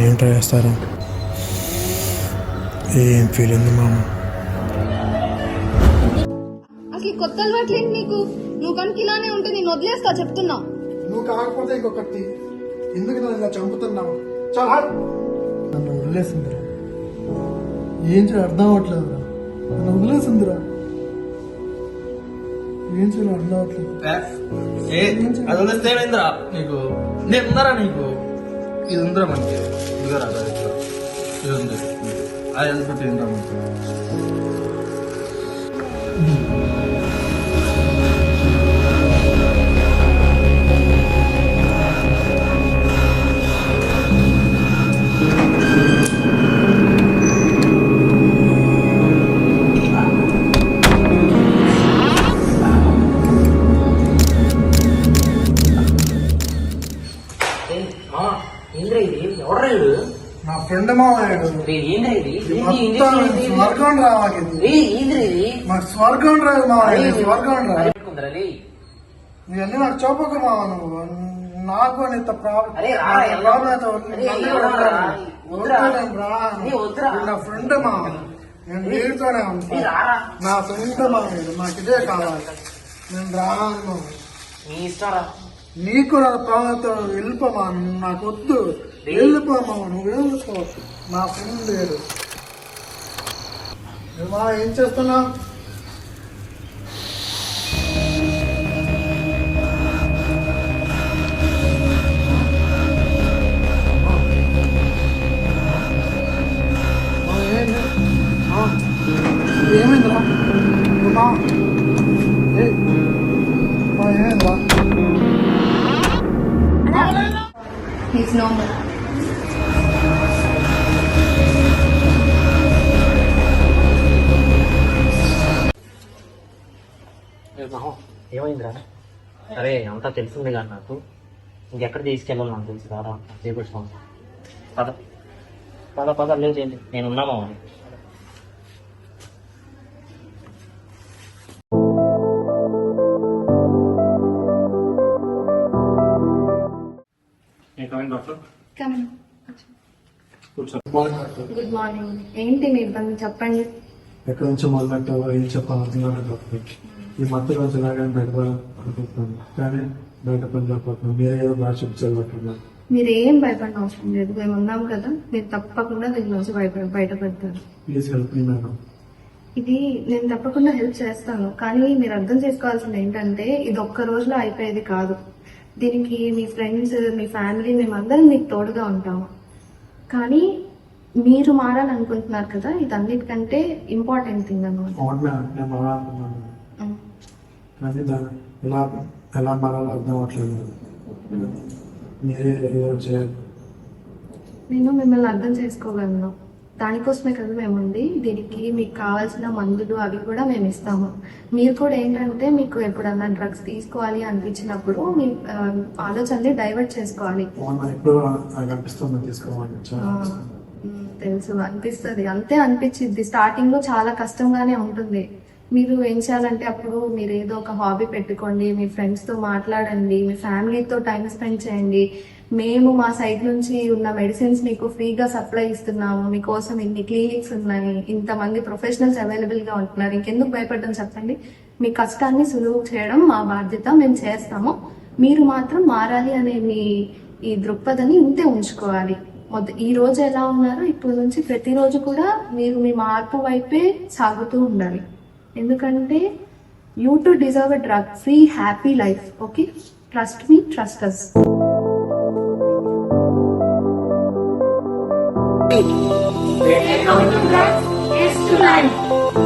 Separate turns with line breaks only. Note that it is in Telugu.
ఏం ట్రై చేస్తారా? ఏం ఫీలింగ్ మామ?
అసలు కొత్త అలవాట్లేంటి నీకు? నువ్వు కనుక ఇలానే ఉంటే నేను వదిలేస్తా చెప్తున్నా.
నువ్వు కాకపోతే ఇంకొకటి ఎందుకు నన్ను ఇలా చంపుతున్నావు? చాలా నన్ను వదిలేసిందిరా. ఏం చేయాలి అర్థం అవ్వట్లేదురా. నన్ను వదిలేసిందిరా. ఏం చేయాలి అర్థం అవ్వట్లేదు.
అది వదిలేస్తే ఏమైందిరా నీకు? నేను ఉన్నారా నీకు? ఇది ఉందిరా మనకి. ఇదిగోరా ఇది ఉంది. అది ఎందుకు తింటాం మనకి?
నా ఫ్రెండ్ మావాడు స్వర్గం రావాలి. నాకు స్వర్గం రాదు మావాడు. స్వర్గం రాదు. ఇవన్నీ నాకు చూపకు మావా. నువ్వు నాకు ఇంత ప్రాబ్లం నా ఫ్రెండ్ మావ. నేను నీటితోనే ఉంటాను. నా ఫ్రెండ్ మావాడు. నాకు ఇదే కావాలి. నేను రాను. నీకు నా ప్రాణంతో వెళ్ళిపోమా. నాకు వద్దు. వెళ్ళిపోమా. నువ్వు వెళ్ళిపో. నా ఫ్రెండ్ లేడు. మా ఏం చేస్తున్నావు? ఏమైందిరా? ఏమైందిరా?
He's normal.
ఏమైందిరా? అరే అంతా తెలిసింది కానీ నాకు ఇంకెక్కడ తీసుకెళ్ళాలి నాకు తెలుసు రారా. చేపట్టుకోండి. పద పద పద. లేదు చేయండి. నేను ఉన్నామా?
Good morning. ఏంటి మీ ఇబ్బంది చెప్పండి.
ఎక్కడి నుంచి మొదలెట్టావో ఏం చెప్పాలనుకున్నాను. ఈ మధ్య రోజు ఎలాగైనా బయటపడాలనుకుంటున్నాను కానీ బయటపడలేకపోతున్నాను. మీరే ఏదో బాగా చూపించాలనుకుంటున్నాను.
మీరు ఏం భయపడిన అవసరం లేదు. మేము ఉన్నాం కదా. మీరు తప్పకుండా దీని నుంచి బయటపడతారు.
Please help me madam.
ఇది నేను తప్పకుండా హెల్ప్ చేస్తాను. కానీ మీరు అర్థం చేసుకోవాల్సింది ఏంటంటే ఇది ఒక్క రోజులో అయిపోయేది కాదు. దీనికి మీ ఫ్రెండ్స్, మీ ఫ్యామిలీ, మేమందరం మీకు తోడుగా ఉంటాము. కానీ మీరు మారాలనుకుంటున్నారు కదా. ఇది అన్నిటికంటే ఇంపార్టెంట్ థింగ్ అనమాట.
కానీ ఎలా మారాలో అర్థం అవ్వట్లేదు. మీరే చేయాలి.
నేను మిమ్మల్ని అర్థం చేసుకోగలను. దానికోసమే కదా మేము ఉంది. దీనికి మీకు కావాల్సిన మందులు అవి కూడా మేము ఇస్తాము. మీరు కూడా ఏంటంటే మీకు ఎప్పుడన్నా డ్రగ్స్ తీసుకోవాలి అనిపించినప్పుడు మీ ఆలోచనని డైవర్ట్ చేసుకోవాలి. తెలుసు అనిపిస్తుంది. అంతే అనిపించింది. స్టార్టింగ్ లో చాలా కష్టంగానే ఉంటుంది. మీరు ఏం చేయాలంటే అప్పుడు మీరు ఏదో ఒక హాబీ పెట్టుకోండి. మీ ఫ్రెండ్స్ తో మాట్లాడండి. మీ ఫ్యామిలీతో టైం స్పెండ్ చేయండి. మేము మా సైడ్ నుంచి ఉన్న మెడిసిన్స్ మీకు ఫ్రీగా సప్లై ఇస్తున్నాము. మీకోసం ఇన్ని క్లినిక్స్ ఉన్నాయి. ఇంతమంది ప్రొఫెషనల్స్ అవైలబుల్ గా ఉంటున్నారు. ఇంకెందుకు భయపడడం చెప్పండి. మీ కష్టాన్ని సులువు చేయడం మా బాధ్యత. మేము చేస్తాము. మీరు మాత్రం మారాలి అనే మీ ఈ దృక్పథాన్ని ఇంతే ఉంచుకోవాలి. ఈ రోజు ఎలా ఉన్నారో ఇప్పుడు నుంచి ప్రతిరోజు కూడా మీరు మీ మార్పు వైపే సాగుతూ ఉండాలి. ఎందుకంటే you too deserve a drug free happy life. Okay, trust me, trust us.
Coming to drugs is to life.